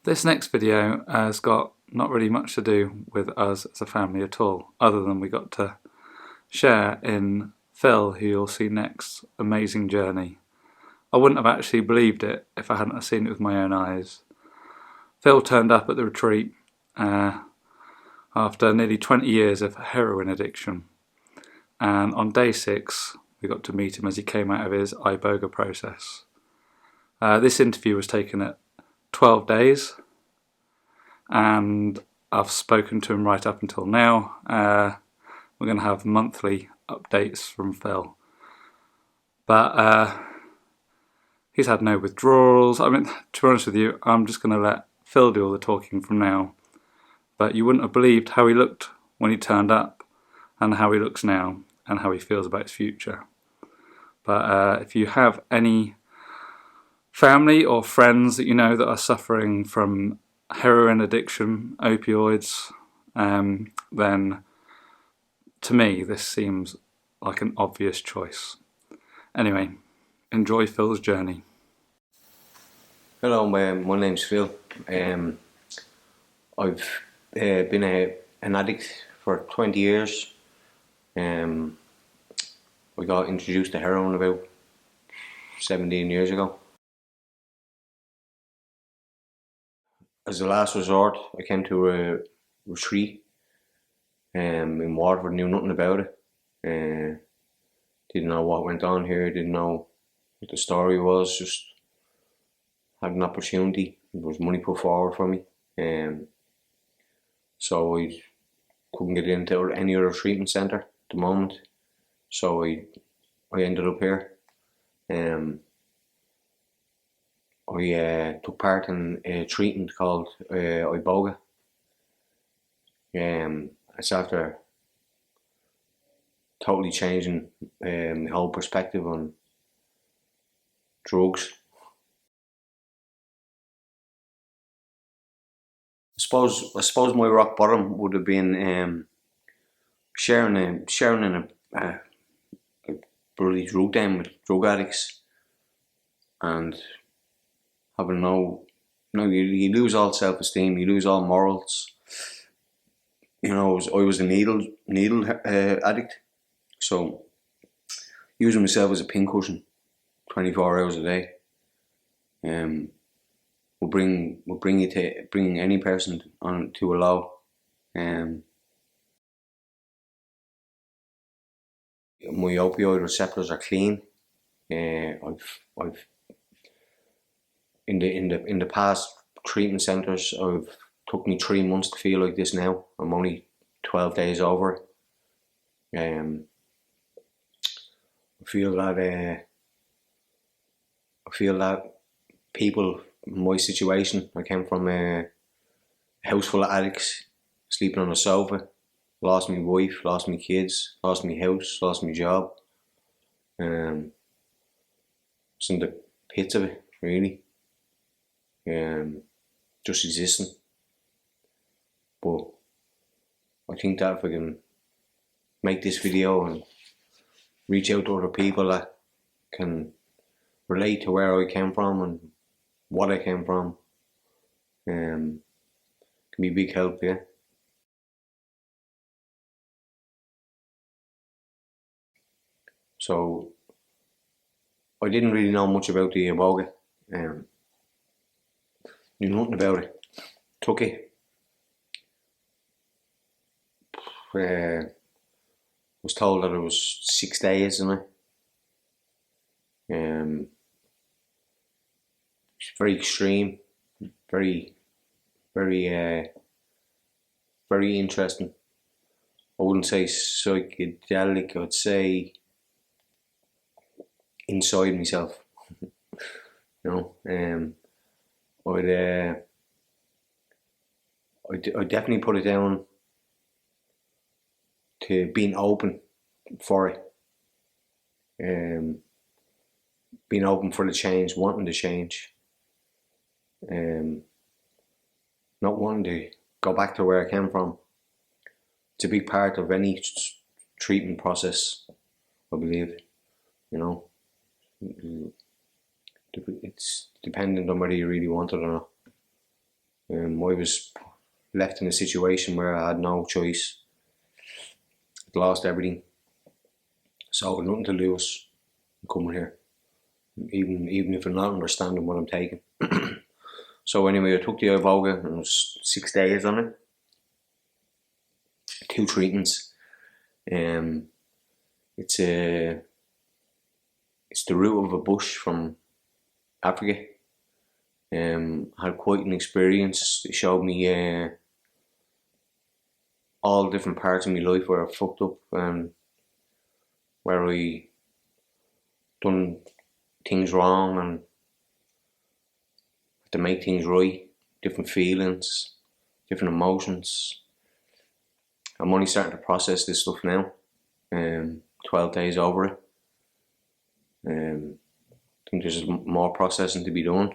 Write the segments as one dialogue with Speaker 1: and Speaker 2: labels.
Speaker 1: This next video has got not really much to do with us as a family at all, other than we got to share in Phil, who you'll see next, amazing journey. I wouldn't have actually believed it if I hadn't seen it with my own eyes. Phil turned up at the retreat after nearly 20 years of heroin addiction, and on day 6 we got to meet him as he came out of his Iboga process. This interview was taken at 12 days, and I've spoken to him right up until now. We're going to have monthly updates from Phil, but he's had no withdrawals. I mean, to be honest with you, I'm just going to let Phil do all the talking from now, but you wouldn't have believed how he looked when he turned up, and how he looks now, and how he feels about his future. But if you have any family or friends that you know that are suffering from heroin addiction, opioids, then to me this seems like an obvious choice. Anyway, enjoy Phil's journey.
Speaker 2: Hello, my name's Phil. I've been an addict for 20 years. I got introduced to heroin about 17 years ago. As a last resort, I came to a retreat in Waterford, knew nothing about it. Didn't know what went on here, didn't know what the story was, just had an opportunity. There was money put forward for me. So I couldn't get into any other treatment centre at the moment. So I ended up here. I took part in a treatment called Iboga. It's after totally changing my whole perspective on drugs. I suppose my rock bottom would have been sharing in a bloody drug den with drug addicts, and having you lose all self-esteem, you lose all morals. You know, I was a needle addict, so using myself as a pincushion 24 hours a day will bring any person on to a low. My opioid receptors are clean. I've in the past treatment centres, took me 3 months to feel like this now. I'm only 12 days over it. I feel that people in my situation, I came from a house full of addicts, sleeping on a sofa, lost my wife, lost my kids, lost my house, lost my job. It's in the pits of it, really. Just existing. But I think that if I can make this video and reach out to other people that can relate to where I came from and what I came from, can be a big help, yeah. So I didn't really know much about the Iboga. Knew nothing about it. Took it. Was told that it was 6 days, and it's very extreme, very interesting. I wouldn't say psychedelic, I would say inside myself. You know, I'd definitely put it down to being open for it, being open for the change, wanting to change, not wanting to go back to where I came from. It's a big part of any treatment process, I believe. You know, it's dependent on whether you really want it or not. I was left in a situation where I had no choice. I'd lost everything, so I had nothing to lose. I'm coming here, even if I'm not understanding what I'm taking. So anyway, I took the Iboga, and it was 6 days on it. 2 treatments. It's the root of a bush from Africa. Had quite an experience. It showed me all different parts of my life where I fucked up, where I done things wrong and had to make things right. Different feelings, different emotions. I'm only starting to process this stuff now. 12 days over it. I think there's more processing to be done.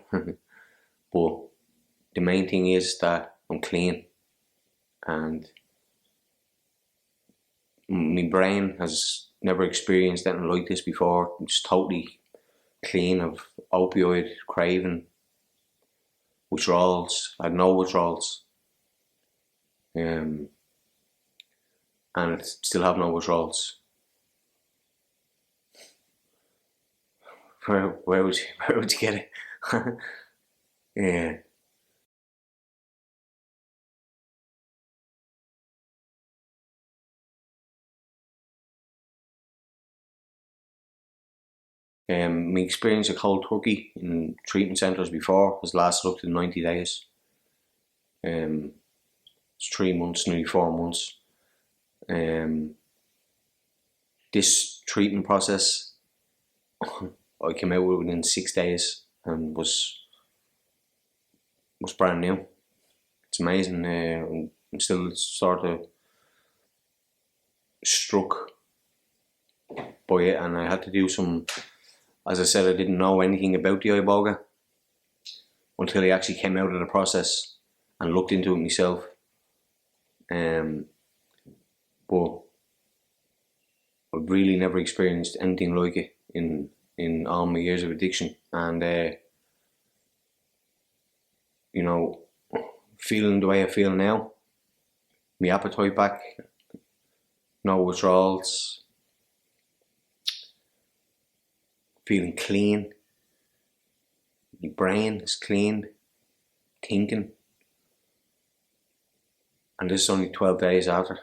Speaker 2: But the main thing is that I'm clean, and my brain has never experienced anything like this before. It's totally clean of opioid craving, withdrawals. I had no withdrawals. And I still have no withdrawals. Where would you get it? Yeah. My experience of cold turkey in treatment centres before has lasted up to 90 days. It's 3 months, nearly 4 months. This treatment process, I came out with within 6 days and was brand new. It's amazing. I'm still sort of struck by it, and I had to do some. As I said, I didn't know anything about the Iboga until I actually came out of the process and looked into it myself. But I've really never experienced anything like it in all my years of addiction, and you know, feeling the way I feel now, my appetite back, no withdrawals, feeling clean, my brain is clean, thinking, and this is only 12 days after.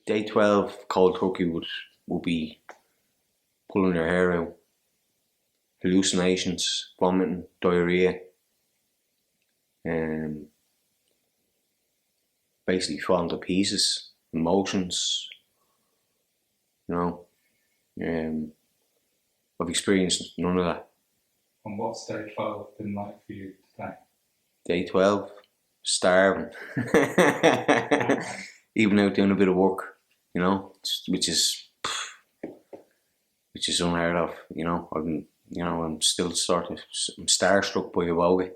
Speaker 2: Day 12 cold turkey would be pulling your hair out, hallucinations, vomiting, diarrhea, basically falling to pieces, emotions, you know. I've experienced none of that.
Speaker 1: And what's day 12 been like for you today?
Speaker 2: Day 12, starving. Even out doing a bit of work, you know, which is unheard of, you know. I'm still I'm starstruck by Iboga.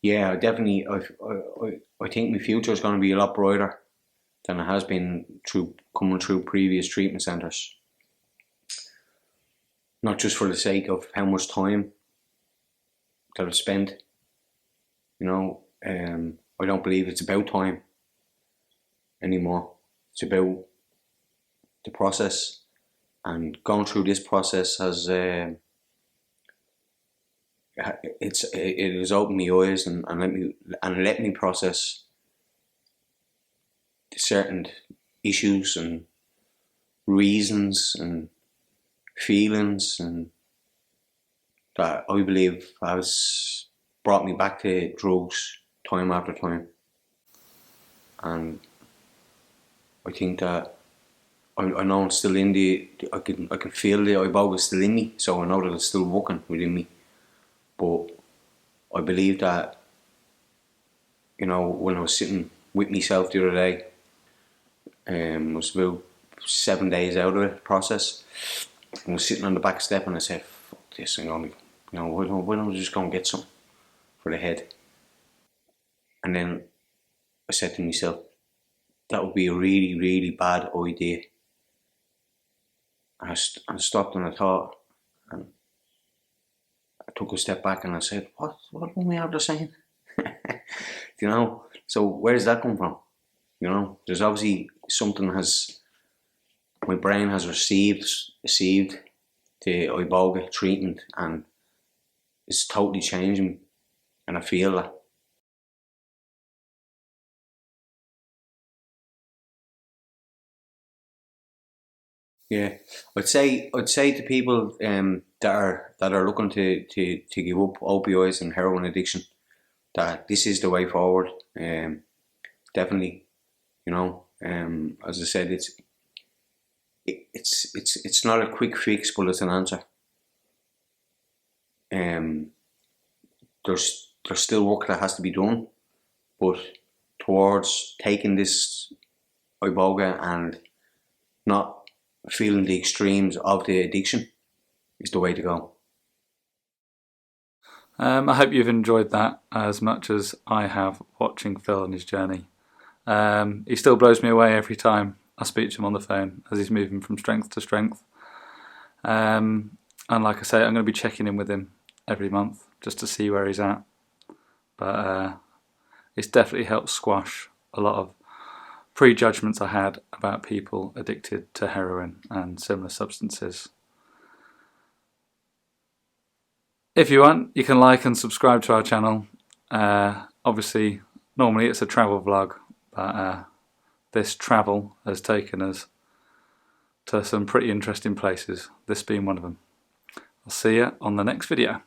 Speaker 2: Yeah, definitely. I think my future is going to be a lot brighter than it has been coming through previous treatment centres. Not just for the sake of how much time that I've spent. You know, I don't believe it's about time anymore. It's about the process, and going through this process has it has opened my eyes and let me process certain issues and reasons and feelings, and that I believe has brought me back to drugs time after time. And I think that I know I'm still in I can feel the Iboga still in me, so I know that it's still working within me. But I believe that, you know, when I was sitting with myself the other day, I was about 7 days out of the process, I was sitting on the back step and I said, fuck this, I'm gonna, why don't we just go and get some for the head? And then I said to myself, that would be a really, really bad idea. And I stopped and I thought, and I took a step back and I said, what were we after saying? So where does that come from? There's obviously something my brain has received the Iboga treatment, and it's totally changing, and I feel that. Yeah, I'd say to people that are looking to give up opioids and heroin addiction, that this is the way forward. Definitely, as I said, it's not a quick fix, but it's an answer. There's still work that has to be done, but towards taking this Iboga and not feeling the extremes of the addiction is the way to go.
Speaker 1: I hope you've enjoyed that as much as I have watching Phil on his journey. He still blows me away every time I speak to him on the phone as he's moving from strength to strength. And like I say, I'm going to be checking in with him every month just to see where he's at. But it's definitely helped squash a lot of prejudgments I had about people addicted to heroin and similar substances. If you want, you can like and subscribe to our channel. Obviously, normally it's a travel vlog, but this travel has taken us to some pretty interesting places, this being one of them. I'll see you on the next video.